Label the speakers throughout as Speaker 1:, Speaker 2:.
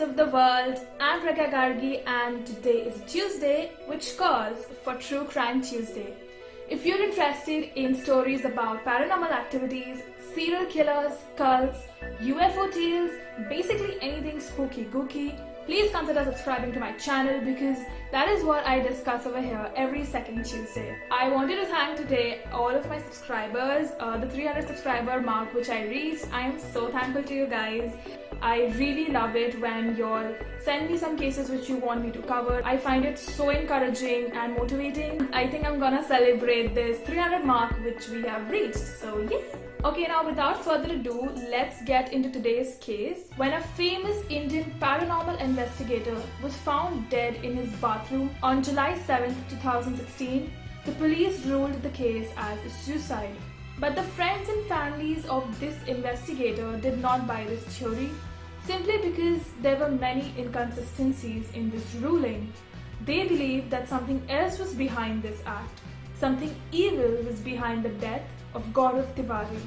Speaker 1: of the world. I'm Rekha Gargi and today is Tuesday, which calls for True Crime Tuesday. If you're interested in stories about paranormal activities, serial killers, cults, UFO tales, basically anything spooky gooky, please consider subscribing to my channel because that is what I discuss over here every second Tuesday. I wanted to thank today all of my subscribers, the 300 subscriber mark which I reached. I am so thankful to you guys. I really love it when you all send me some cases which you want me to cover. I find it so encouraging and motivating. I think I'm gonna celebrate this 300 mark which we have reached. So yeah. Okay, now without further ado, let's get into today's case. When a famous Indian paranormal investigator was found dead in his bathroom on July 7, 2016, the police ruled the case as a suicide. But the friends and families of this investigator did not buy this theory, simply because there were many inconsistencies in this ruling. They believed that something else was behind this act. Something evil was behind the death of Gaurav Tiwari.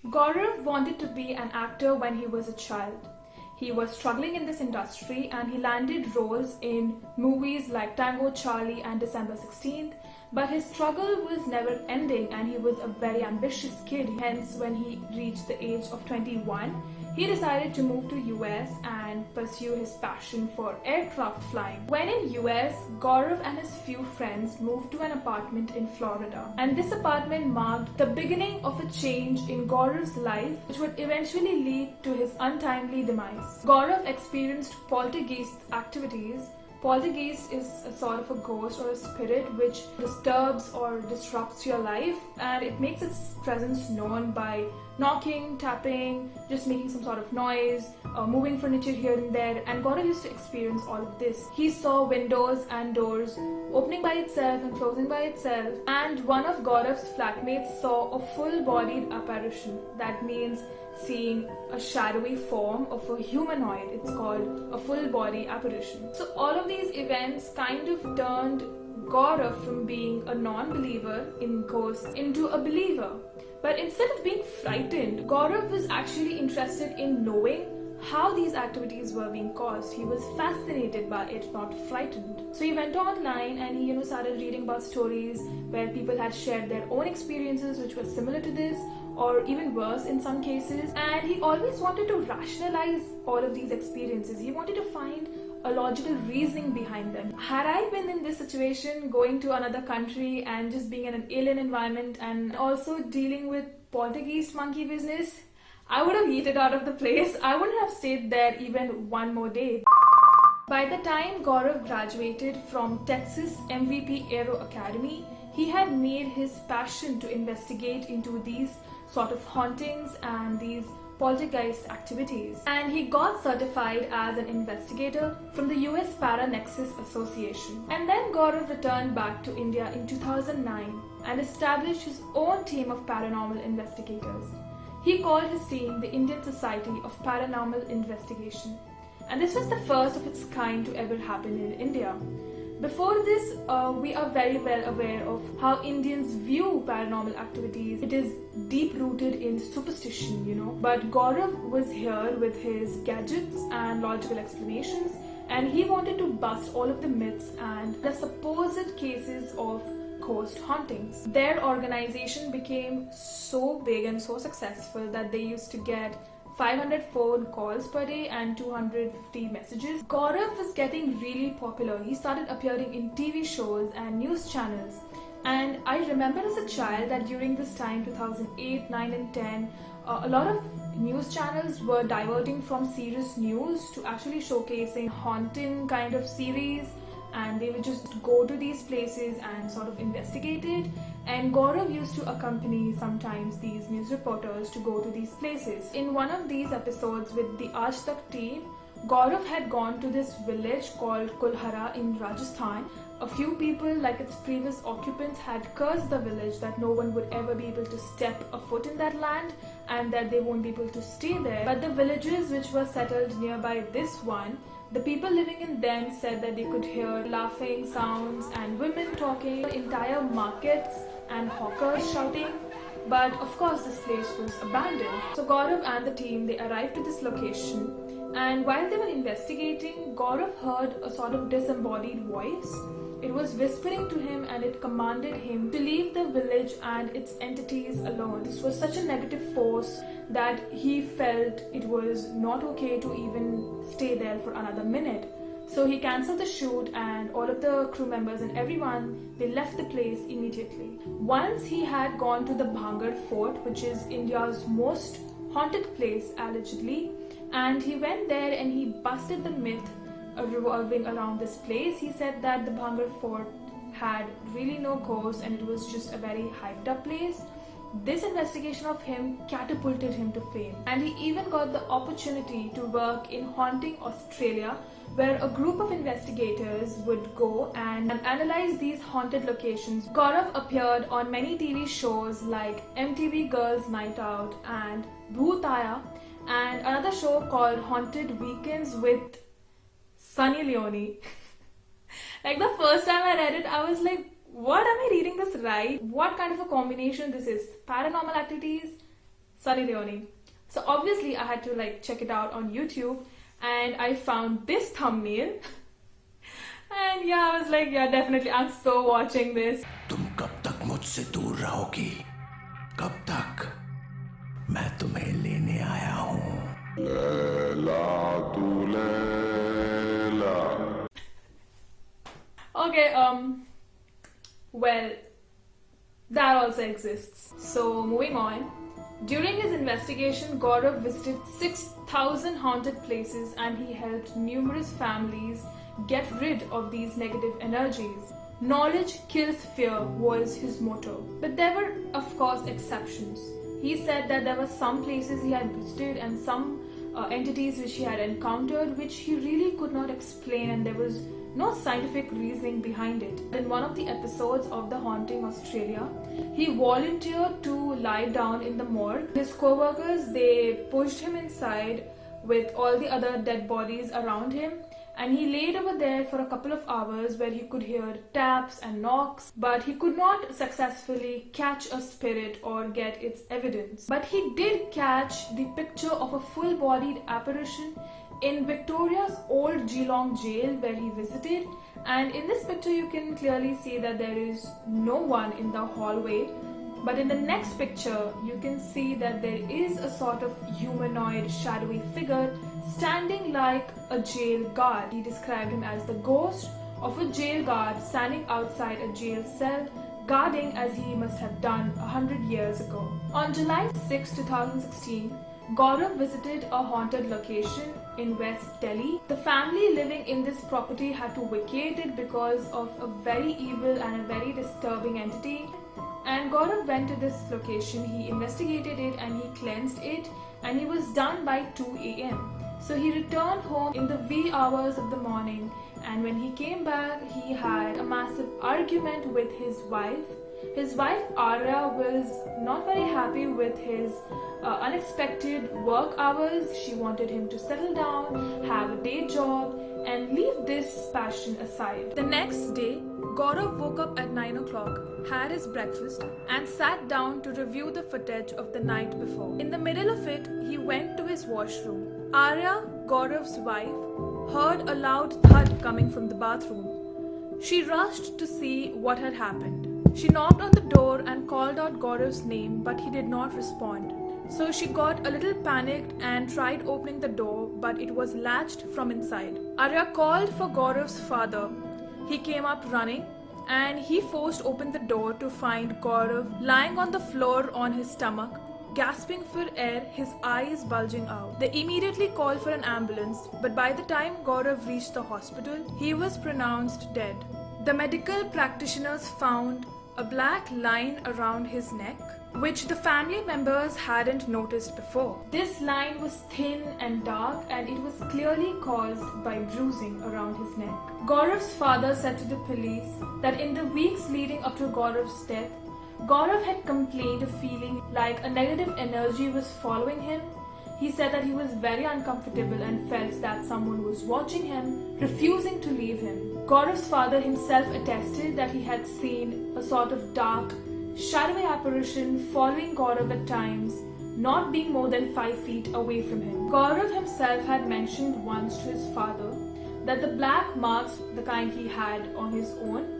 Speaker 1: Gaurav wanted to be an actor when he was a child. He was struggling in this industry and he landed roles in movies like Tango Charlie and December 16th, but his struggle was never ending and he was a very ambitious kid. Hence, when he reached the age of 21, he decided to move to US and pursue his passion for aircraft flying. When in US, Gaurav and his few friends moved to an apartment in Florida. And this apartment marked the beginning of a change in Gaurav's life, which would eventually lead to his untimely demise. Gaurav experienced poltergeist activities. Poltergeist is a sort of a ghost or a spirit which disturbs or disrupts your life, and it makes its presence known by knocking, tapping, just making some sort of noise, moving furniture here and there. And Gaurav used to experience all of this. He saw windows and doors opening by itself and closing by itself, and one of Gaurav's flatmates saw a full-bodied apparition. That means seeing a shadowy form of a humanoid. It's called a full body apparition. So all of these events kind of turned Gaurav from being a non-believer in ghosts into a believer. But instead of being frightened, Gaurav was actually interested in knowing how these activities were being caused. He was fascinated by it, not frightened. So he went online and he started reading about stories where people had shared their own experiences which were similar to this, or even worse in some cases. And he always wanted to rationalize all of these experiences. He wanted to find a logical reasoning behind them. Had I been in this situation, going to another country and just being in an alien environment and also dealing with poltergeist monkey business, I would have yeeted out of the place. I wouldn't have stayed there even one more day. By the time Gaurav graduated from Texas MVP Aero Academy, he had made his passion to investigate into these sort of hauntings and these poltergeist activities. And he got certified as an investigator from the US Paranexus Association. And then Gaurav returned back to India in 2009 and established his own team of paranormal investigators. He called his team the Indian Society of Paranormal Investigation. And this was the first of its kind to ever happen in India. Before this, we are very well aware of how Indians view paranormal activities. It is deep-rooted in superstition, But Gaurav was here with his gadgets and logical explanations, and he wanted to bust all of the myths and the supposed cases of ghost hauntings. Their organization became so big and so successful that they used to get 500 phone calls per day and 250 messages. Gaurav was getting really popular. He started appearing in TV shows and news channels. And I remember as a child that during this time, 2008, 9 and 10, a lot of news channels were diverting from serious news to actually showcasing haunting kind of series, and they would just go to these places and sort of investigate it. And Gaurav used to accompany sometimes these news reporters to go to these places. In one of these episodes with the Aaj Tak team, Gaurav had gone to this village called Kulhara in Rajasthan. A few people, like its previous occupants, had cursed the village that no one would ever be able to step a foot in that land and that they won't be able to stay there. But the villages which were settled nearby this one, the people living in them said that they could hear laughing sounds and women talking, entire markets and hawkers shouting. But of course this place was abandoned. So Gaurav and the team, they arrived to this location, and while they were investigating, Gaurav heard a sort of disembodied voice. It was whispering to him and it commanded him to leave the village and its entities alone. This was such a negative force that he felt it was not okay to even stay there for another minute. So he cancelled the shoot, and all of the crew members and everyone, they left the place immediately. Once he had gone to the Bhangar fort, which is India's most haunted place allegedly, and he went there and he busted the myth revolving around this place. He said that the Bhangar fort had really no ghosts and it was just a very hyped up place. This investigation of him catapulted him to fame, and he even got the opportunity to work in Haunting Australia, where a group of investigators would go and analyze these haunted locations. Gaurav appeared on many TV shows like MTV Girls Night Out and Bhootaya, and another show called Haunted Weekends with Sunny Leone. Like, the first time I read it, I was like, what, am I reading this right? What kind of a combination this is? Paranormal Activities, Sunny Leone. So obviously I had to check it out on YouTube, and I found this thumbnail. And yeah, I was like, yeah, definitely, I'm so watching this.
Speaker 2: तुम कब तक मुझसे दूर रहोगी? कब तक? मैं तुम्हें लेने आया हूँ. लैला तू Laila.
Speaker 1: Okay, well, that also exists. So moving on. During his investigation, Gaurav visited 6,000 haunted places and he helped numerous families get rid of these negative energies. Knowledge kills fear was his motto. But there were, of course, exceptions. He said that there were some places he had visited and some entities which he had encountered which he really could not explain, and there was no scientific reasoning behind it. In one of the episodes of the Haunting Australia, he volunteered to lie down in the morgue. His co-workers, they pushed him inside with all the other dead bodies around him, and he laid over there for a couple of hours where he could hear taps and knocks, but he could not successfully catch a spirit or get its evidence. But he did catch the picture of a full-bodied apparition in Victoria's old Geelong jail where he visited, and in this picture you can clearly see that there is no one in the hallway, but in the next picture you can see that there is a sort of humanoid shadowy figure standing like a jail guard. He described him as the ghost of a jail guard standing outside a jail cell, guarding as he must have done 100 years ago. On July 6, 2016, Gaurav visited a haunted location in West Delhi. The family living in this property had to vacate it because of a very evil and a very disturbing entity. And Gaurav went to this location, he investigated it and he cleansed it, and he was done by 2 a.m. So he returned home in the wee hours of the morning, and when he came back, he had a massive argument with his wife. His wife Arya was not very happy with his unexpected work hours. She wanted him to settle down, have a day job, and leave this passion aside. The next day, Gaurav woke up at 9 o'clock, had his breakfast, and sat down to review the footage of the night before. In the middle of it, he went to his washroom. Arya, Gaurav's wife, heard a loud thud coming from the bathroom. She rushed to see what had happened. She knocked on the door and called out Gaurav's name, but he did not respond. So she got a little panicked and tried opening the door, but it was latched from inside. Arya called for Gaurav's father. He came up running and he forced open the door to find Gaurav lying on the floor on his stomach, gasping for air, his eyes bulging out. They immediately called for an ambulance, but by the time Gaurav reached the hospital, he was pronounced dead. The medical practitioners found a black line around his neck, which the family members hadn't noticed before. This line was thin and dark, and it was clearly caused by bruising around his neck. Gaurav's father said to the police that in the weeks leading up to Gaurav's death, Gaurav had complained of feeling like a negative energy was following him. He said that he was very uncomfortable and felt that someone was watching him, refusing to leave him. Gaurav's father himself attested that he had seen a sort of dark, shadowy apparition following Gaurav at times, not being more than 5 feet away from him. Gaurav himself had mentioned once to his father that the black marks, the kind he had on his own,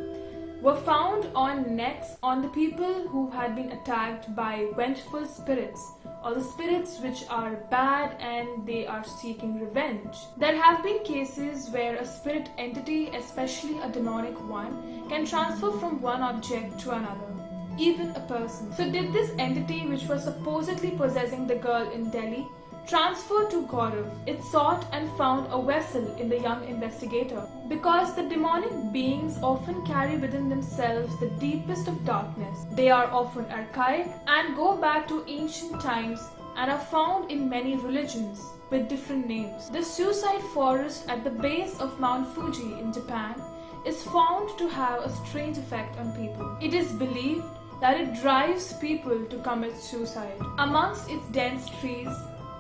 Speaker 1: were found on necks on the people who had been attacked by vengeful spirits, or the spirits which are bad and they are seeking revenge. There have been cases where a spirit entity, especially a demonic one, can transfer from one object to another, even a person. So did this entity, which was supposedly possessing the girl in Delhi, transfer to Gaurav? It sought and found a vessel in the young investigator. Because the demonic beings often carry within themselves the deepest of darkness. They are often archaic and go back to ancient times and are found in many religions with different names. The suicide forest at the base of Mount Fuji in Japan is found to have a strange effect on people. It is believed that it drives people to commit suicide. Amongst its dense trees,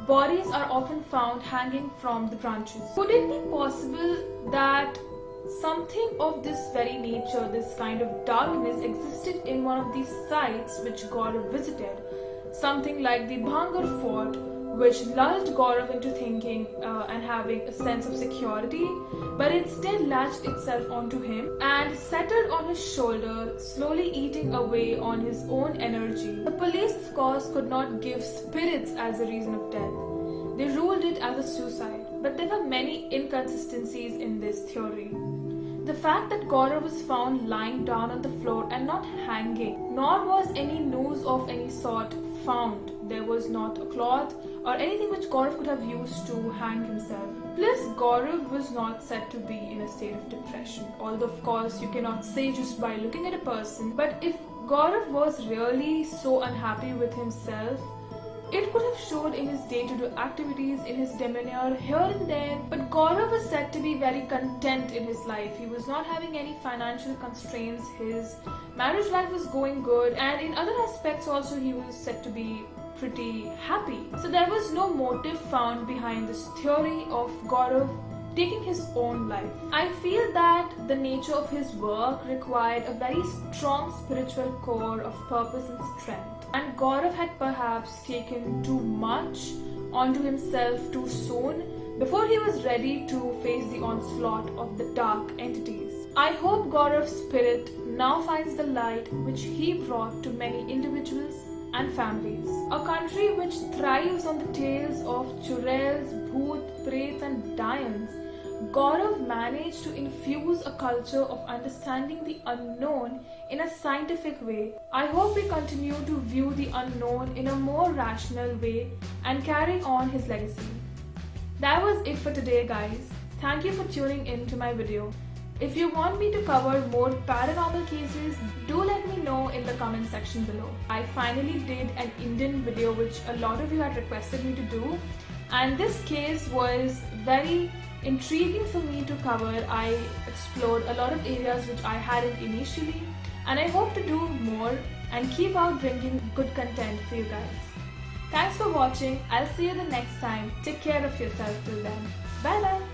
Speaker 1: bodies are often found hanging from the branches. Could it be possible that something of this very nature, this kind of darkness, existed in one of these sites which Gaurav visited? Something like the Bhangar fort, which lulled Gaurav into thinking and having a sense of security, but instead latched itself onto him and settled on his shoulder, slowly eating away on his own energy. The police, of course, could not give spirits as a reason of death. They ruled it as a suicide, but there were many inconsistencies in this theory. The fact that Gaurav was found lying down on the floor and not hanging, nor was any noose of any sort found. There was not a cloth or anything which Gaurav could have used to hang himself. Plus, Gaurav was not said to be in a state of depression. Although, of course, you cannot say just by looking at a person. But if Gaurav was really so unhappy with himself, it could have showed in his day-to-day activities, in his demeanor here and there. But Gaurav was said to be very content in his life. He was not having any financial constraints. His marriage life was going good, and in other aspects also he was said to be pretty happy. So there was no motive found behind this theory of Gaurav taking his own life. I feel that the nature of his work required a very strong spiritual core of purpose and strength, and Gaurav had perhaps taken too much onto himself too soon before he was ready to face the onslaught of the dark entities. I hope Gaurav's spirit now finds the light which he brought to many individuals and families. A country which thrives on the tales of churels, bhoot, prets and dayans, Gaurav managed to infuse a culture of understanding the unknown in a scientific way. I hope we continue to view the unknown in a more rational way and carry on his legacy. That was it for today, guys. Thank you for tuning in to my video. If you want me to cover more paranormal cases, do let me know in the comment section below. I finally did an Indian video which a lot of you had requested me to do, and this case was very intriguing for me to cover. I explored a lot of areas which I hadn't initially, and I hope to do more and keep out bringing good content for you guys. Thanks for watching. I'll see you the next time. Take care of yourself till then. Bye bye.